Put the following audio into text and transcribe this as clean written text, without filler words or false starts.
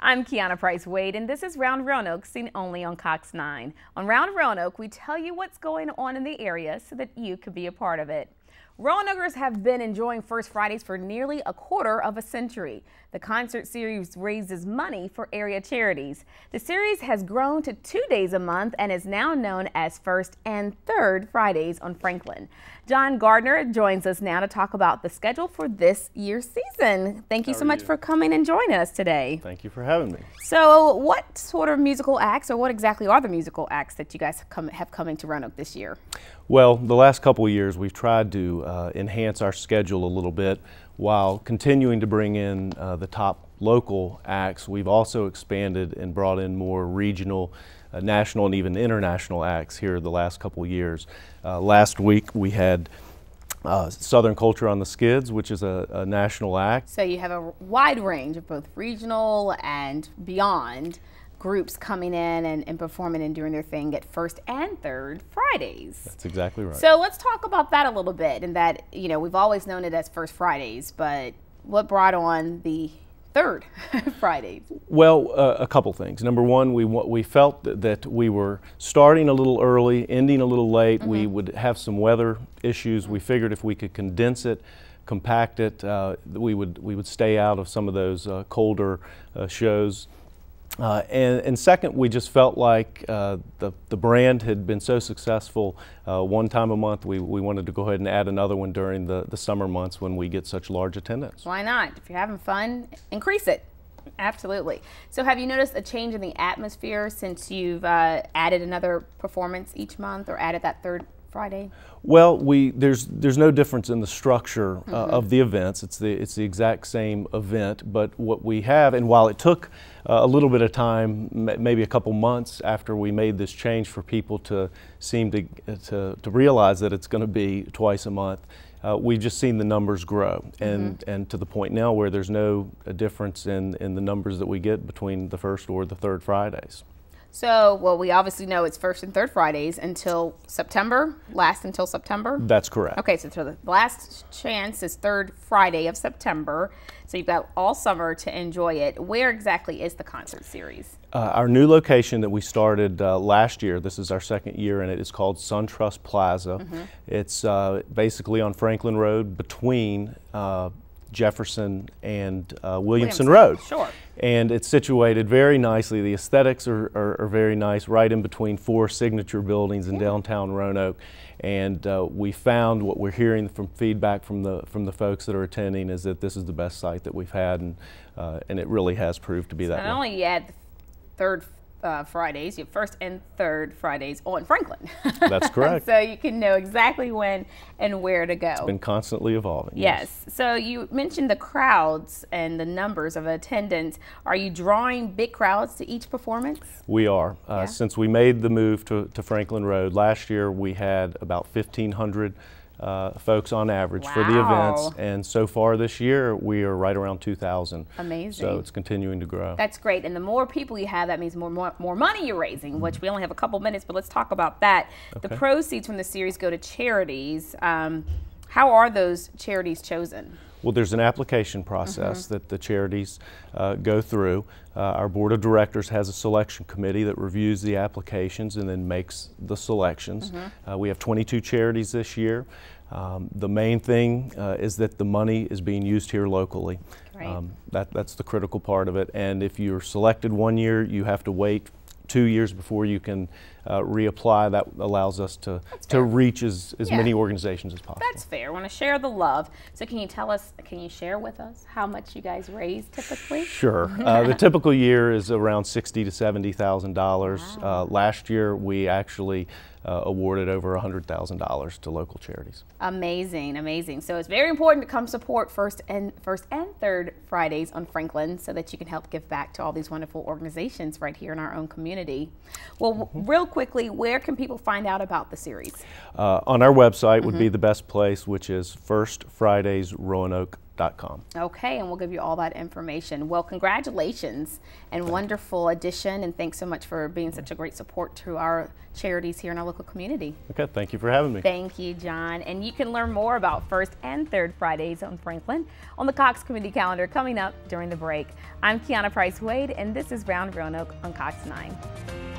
I'm Kiana Price Wade, and this is Round Roanoke, seen only on Cox 9. On Round Roanoke, we tell you what's going on in the area so that you could be a part of it. Roanokeers have been enjoying First Fridays for nearly a quarter of a century. The concert series raises money for area charities. The series has grown to 2 days a month and is now known as First and Third Fridays on Franklin. John Gardner joins us now to talk about the schedule for this year's season. Thank you so much for coming and joining us today. Thank you for having me. So what sort of musical acts, or what exactly are the musical acts that you guys have come into Roanoke this year? Well, the last couple of years we've tried to enhance our schedule a little bit while continuing to bring in the top local acts. We've also expanded and brought in more regional, national, and even international acts here the last couple of years. Last week we had Southern Culture on the Skids, which is a national act. So you have a wide range of both regional and beyond groups coming in and performing and doing their thing at First and Third Fridays. That's exactly right. So let's talk about that a little bit, and that, you know, we've always known it as First Fridays, but what brought on the Third Fridays? Well, a couple things. Number one, we felt that we were starting a little early, ending a little late. We would have some weather issues. We figured if we could condense it, compact it, we would stay out of some of those colder shows. And second, we just felt like the brand had been so successful one time a month, we wanted to go ahead and add another one during the summer months when we get such large attendance. Why not? If you're having fun, increase it. Absolutely. So have you noticed a change in the atmosphere since you've added another performance each month, or added that Third Friday? Well, there's no difference in the structure of the events. It's the exact same event, but what we have, and while it took a little bit of time, maybe a couple months after we made this change for people to seem to realize that it's going to be twice a month, we've just seen the numbers grow, and to the point now where there's no difference in the numbers that we get between the first or the third Fridays. So, well, we obviously know it's First and Third Fridays until September, last until September? That's correct. Okay, so the last chance is Third Friday of September. So you've got all summer to enjoy it. Where exactly is the concert series? Our new location that we started last year, this is our second year, and it is called SunTrust Plaza. It's basically on Franklin Road between Jefferson and Williamson Road. Sure. And it's situated very nicely. The aesthetics are very nice, right in between four signature buildings in downtown Roanoke. And we found, what we're hearing from feedback from the folks that are attending, is that this is the best site that we've had, and it really has proved to be that way. Not only you add the Third Fridays, you have First and Third Fridays on Franklin. That's correct. So you can know exactly when and where to go. It's been constantly evolving. Yes. So you mentioned the crowds and the numbers of attendance. Are you drawing big crowds to each performance? We are. Since we made the move to Franklin Road last year, we had about 1,500 folks on average for the events, and so far this year we are right around 2,000. Amazing. So it's continuing to grow. That's great, and the more people you have, that means more money you're raising, which we only have a couple minutes, but let's talk about that. Okay. The proceeds from the series go to charities. How are those charities chosen? Well, there's an application process that the charities go through. Our board of directors has a selection committee that reviews the applications and then makes the selections. We have 22 charities this year. The main thing is that the money is being used here locally. Right. That's the critical part of it. And if you're selected one year, you have to wait 2 years before you can reapply. That allows us to reach as many organizations as possible. That's fair. I want to share the love. So can you share with us how much you guys raise typically? Sure. The typical year is around $60,000 to $70,000. Wow. Last year we actually awarded over $100,000 to local charities. Amazing, amazing. So it's very important to come support First and Third Fridays on Franklin, so that you can help give back to all these wonderful organizations right here in our own community. Well, real quickly, where can people find out about the series? On our website would be the best place, which is firstfridaysroanoke.com. roanoke.com. Okay, and we'll give you all that information. Well, congratulations and wonderful addition, and thanks so much for being such a great support to our charities here in our local community. Okay, thank you for having me. Thank you, John. And you can learn more about first and third Fridays on Franklin on the Cox Community Calendar coming up during the break. I'm Kiana Price Wade, and this is Round Roanoke on Cox 9.